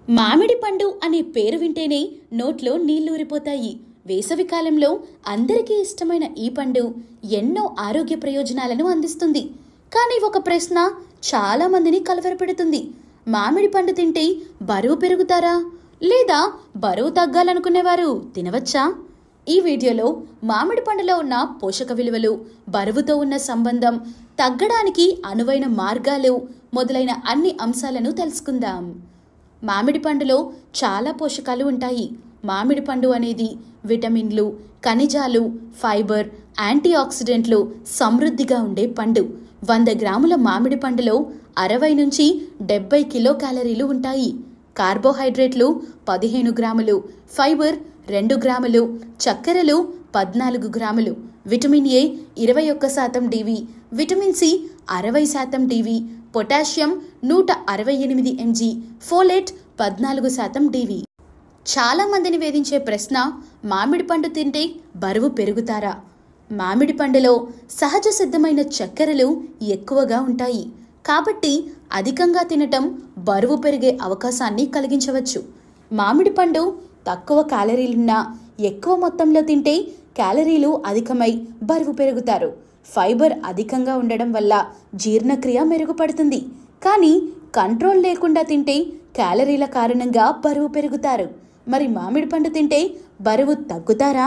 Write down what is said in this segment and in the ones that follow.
మామిడి పండు అనే పేరు వింటేనే నోట్లో నీళ్లూరిపోతాయి. వేసవి కాలంలో అందరికీ ఇష్టమైన ఈ పండు ఎన్నో ఆరోగ్య ప్రయోజనాలను అందిస్తుంది. కానీ ఒక ప్రశ్న చాలా మందిని కలవరపెడుతుంది. మామిడి పండు తింటే బరువు పెరుగుతారా, లేదా బరువు తగ్గాలనుకునేవారు తినవచ్చా? ఈ వీడియోలో మామిడి పండులో ఉన్న పోషక విలువలు, బరువుతో ఉన్న సంబంధం, తగ్గడానికి అనువైన మార్గాలు మొదలైన అన్ని అంశాలను తెలుసుకుందాం. మామిడి పండులో చాలా పోషకాలు ఉంటాయి. మామిడి పండు అనేది విటమిన్లు, ఖనిజాలు, ఫైబర్, యాంటీ ఆక్సిడెంట్లు సమృద్ధిగా ఉండే పండు. 100 గ్రాముల మామిడి పండులో 60 నుంచి 70 కిలో క్యాలరీలు ఉంటాయి. కార్బోహైడ్రేట్లు 15 గ్రాములు, ఫైబర్ 2 గ్రాములు, చక్కెరలు 14 గ్రాములు, vitamin A 21% DV, vitamin C 60% DV, potassium 168 mg, folate 14% DV. చాలా మందిని వేధించే ప్రశ్న, మామిడి పండు తింటే బరువు పెరుగుతారా? మామిడి పండులో సహజ సిద్ధమైన చక్కెరలు ఎక్కువగా ఉంటాయి. కాబట్టి అధికంగా తినటం బరువు పెరిగే అవకాశాన్ని కలిగించవచ్చు. మామిడి పండు తక్కువ క్యాలరీలున్నా ఎక్కువ మొత్తంలో తింటే క్యాలరీలు అధికమై బరువు పెరుగుతారు. ఫైబర్ అధికంగా ఉండడం వల్ల జీర్ణక్రియ మెరుగుపడుతుంది. కానీ కంట్రోల్ లేకుండా తింటే క్యాలరీల కారణంగా బరువు పెరుగుతారు. మరి మామిడి పండు తింటే బరువు తగ్గుతారా?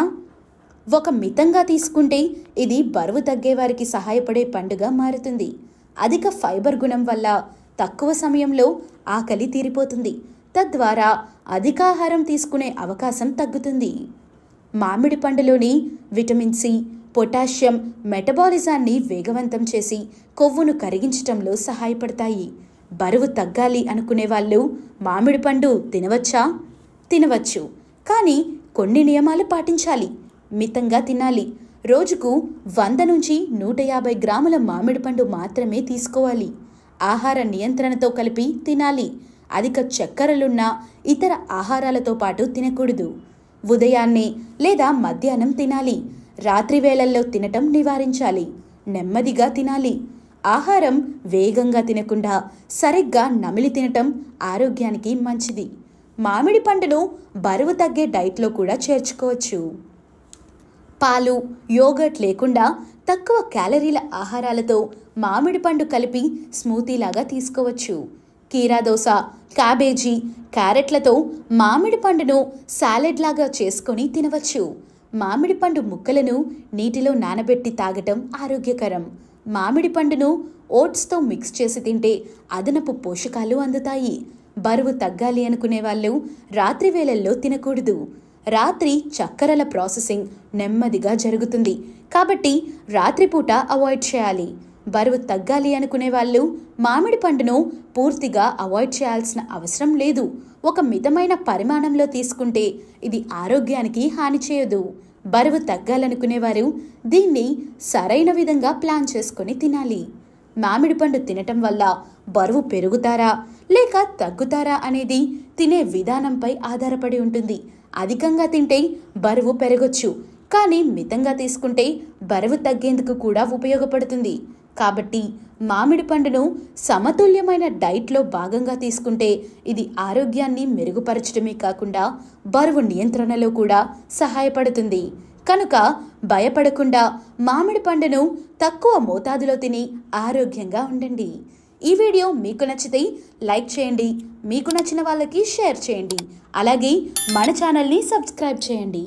ఒక మితంగా తీసుకుంటే ఇది బరువు తగ్గేవారికి సహాయపడే పండుగా మారుతుంది. అధిక ఫైబర్ గుణం వల్ల తక్కువ సమయంలో ఆకలి తీరిపోతుంది. తద్వారా అధికాహారం తీసుకునే అవకాశం తగ్గుతుంది. మామిడి పండులోని విటమిన్ సి, పొటాషియం మెటబాలిజాన్ని వేగవంతం చేసి కొవ్వును కరిగించటంలో సహాయపడతాయి. బరువు తగ్గాలి అనుకునే వాళ్ళు మామిడి పండు తినవచ్చా? తినవచ్చు, కానీ కొన్ని నియమాలు పాటించాలి. మితంగా తినాలి. రోజుకు 100 నుంచి 150 గ్రాముల మామిడి పండు మాత్రమే తీసుకోవాలి. ఆహార నియంత్రణతో కలిపి తినాలి. అధిక చక్కెరలున్న ఇతర ఆహారాలతో పాటు తినకూడదు. ఉదయాన్నే లేదా మధ్యాహ్నం తినాలి. రాత్రి వేళల్లో తినటం నివారించాలి. నెమ్మదిగా తినాలి. ఆహారం వేగంగా తినకుండా సరిగ్గా నమిలి తినటం ఆరోగ్యానికి మంచిది. మామిడి పండును బరువు తగ్గే డైట్లో కూడా చేర్చుకోవచ్చు. పాలు, యోగర్ట్ లేకుండా తక్కువ క్యాలరీల ఆహారాలతో మామిడి పండు కలిపి స్మూతీలాగా తీసుకోవచ్చు. కీరా దోస, క్యాబేజీ, క్యారెట్లతో మామిడి పండును సాలెడ్ లాగా చేసుకొని తినవచ్చు. మామిడి పండు ముక్కలను నీటిలో నానబెట్టి తాగటం ఆరోగ్యకరం. మామిడి పండును ఓట్స్తో మిక్స్ చేసి తింటే అదనపు పోషకాలు అందుతాయి. బరువు తగ్గాలి అనుకునే వాళ్ళు రాత్రి వేళల్లో తినకూడదు. రాత్రి చక్కెరల ప్రాసెసింగ్ నెమ్మదిగా జరుగుతుంది. కాబట్టి రాత్రిపూట అవాయిడ్ చేయాలి. బరువు తగ్గాలి అనుకునే వాళ్ళు మామిడి పండును పూర్తిగా అవాయిడ్ చేయాల్సిన అవసరం లేదు. ఒక మితమైన పరిమాణంలో తీసుకుంటే ఇది ఆరోగ్యానికి హాని చేయదు. బరువు తగ్గాలనుకునేవారు దీన్ని సరైన విధంగా ప్లాన్ చేసుకొని తినాలి. మామిడి పండు తినటం వల్ల బరువు పెరుగుతారా లేక తగ్గుతారా అనేది తినే విధానంపై ఆధారపడి ఉంటుంది. అధికంగా తింటే బరువు పెరగొచ్చు, కానీ మితంగా తీసుకుంటే బరువు తగ్గేందుకు కూడా ఉపయోగపడుతుంది. కాబట్టి మామిడి పండును సమతుల్యమైన డైట్లో భాగంగా తీసుకుంటే ఇది ఆరోగ్యాన్ని మెరుగుపరచడమే కాకుండా బరువు నియంత్రణలో కూడా సహాయపడుతుంది. కనుక భయపడకుండా మామిడి పండును తక్కువ మోతాదులో తిని ఆరోగ్యంగా ఉండండి. ఈ వీడియో మీకు నచ్చితే లైక్ చేయండి. మీకు నచ్చిన వాళ్ళకి షేర్ చేయండి. అలాగే మన ఛానల్ని సబ్స్క్రైబ్ చేయండి.